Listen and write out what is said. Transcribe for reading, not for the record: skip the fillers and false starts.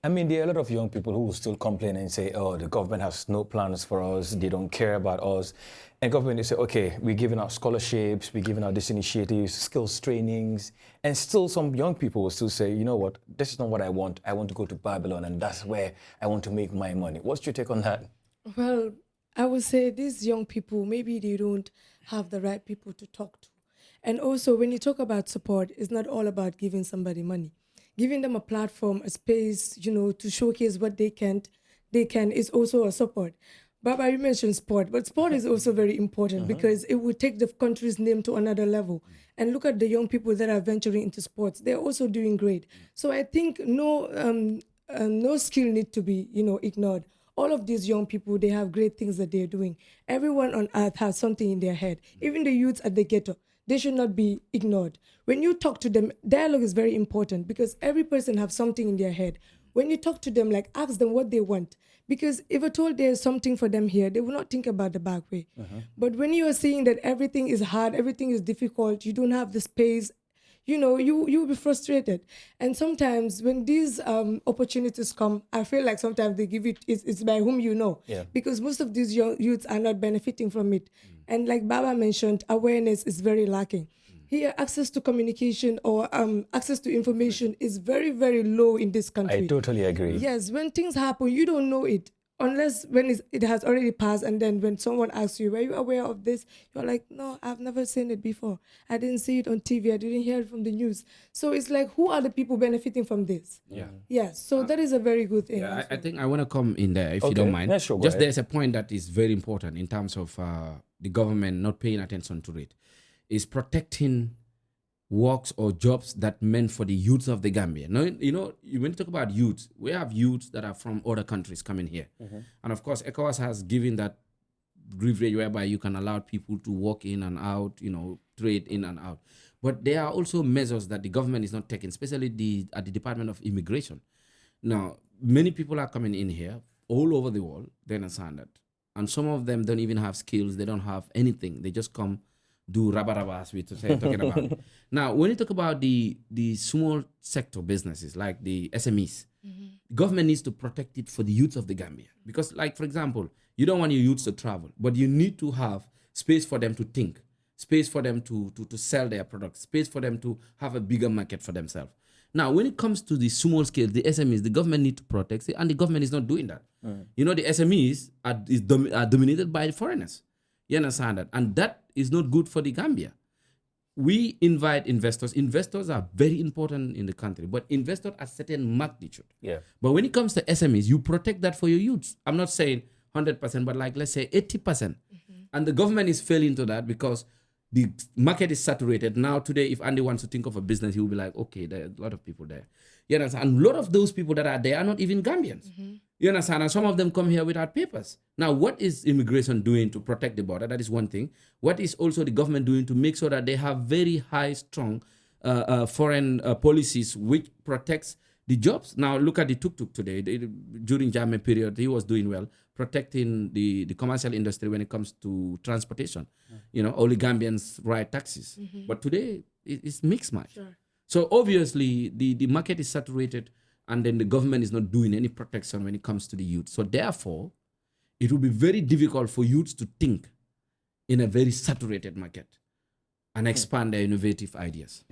I mean, there are a lot of young people who will still complain and say, oh, the government has no plans for us. They don't care about us. And government, they say, okay, we're giving out scholarships, we're giving out these initiatives, skills trainings. And still some young people will still say, you know what, this is not what I want. I want to go to Babylon and that's where I want to make my money. What's your take on that? Well, I would say these young people, maybe they don't have the right people to talk to. And also, when you talk about support, it's not all about giving somebody money. Giving them a platform, a space, to showcase what they can is also a support. Baba, you mentioned sport, but sport is also very important because it will take the country's name to another level. And look at the young people that are venturing into sports; they're also doing great. So I think no skill need to be ignored. All of these young people, they have great things that they're doing. Everyone on earth has something in their head. Even the youths at the ghetto, they should not be ignored. When you talk to them, dialogue is very important because every person have something in their head. When you talk to them, like ask them what they want. Because if at all there's something for them here, they will not think about the back way. But when you are seeing that everything is hard, everything is difficult, you don't have the space, you'll be frustrated. And sometimes when these opportunities come, I feel like sometimes they give it's by whom you know. Yeah. Because most of these young youths are not benefiting from it. And like Baba mentioned, awareness is very lacking. Here, access to communication or access to information is very, very low in this I country. totally agree. Yes, when things happen, you don't know it unless when it has already passed. And then when someone asks you, were you aware of this? You're like, no, I've never seen it before. I didn't see it on TV. I didn't hear it from the news. So it's like, who are the people benefiting from this? Yeah. Yes, so that is a very good thing. Yeah, I also. think I want to come in there if you Okay. don't mind. Yeah, sure, go Just ahead. there's a point that is very important in terms of the government not paying attention to it, is protecting works or jobs that meant for the youth of the Gambia. Now, when you talk about youth, we have youths that are from other countries coming here. And of course, ECOWAS has given that privilege whereby you can allow people to walk in and out, trade in and out. But there are also measures that the government is not taking, especially at the Department of Immigration. Now, many people are coming in here all over the world, they understand that. And some of them don't even have skills, they don't have anything. They just come do rabba as we talking about. Now, when you talk about the small sector businesses like the SMEs, government needs to protect it for the youth of the Gambia. Because, like, for example, you don't want your youths to travel, but you need to have space for them to think, space for them to sell their products, space for them to have a bigger market for themselves. Now, when it comes to the small scale, the SMEs, the government need to protect it, and the government is not doing that. The SMEs are dominated by the foreigners. You understand that? And that is not good for the Gambia. We invite investors. Investors are very important in the country, but investors at certain magnitude. Yeah. But when it comes to SMEs, you protect that for your youths. I'm not saying 100%, but like let's say 80%. And the government is failing to that because the market is saturated. Now, today, if Andy wants to think of a business, he will be like, okay, there are a lot of people there. You understand? And a lot of those people that are there are not even Gambians. You understand? And some of them come here without papers. Now, what is immigration doing to protect the border? That is one thing. What is also the government doing to make sure that they have very high, strong foreign policies which protects the jobs? Now, look at the tuk-tuk today. During Jammeh period, he was doing well, protecting the commercial industry when it comes to transportation. Only Gambians ride taxis. But today, it's mixed match. Sure. So obviously, the market is saturated, and then the government is not doing any protection when it comes to the youth. So therefore, it will be very difficult for youths to think in a very saturated market and expand their innovative ideas.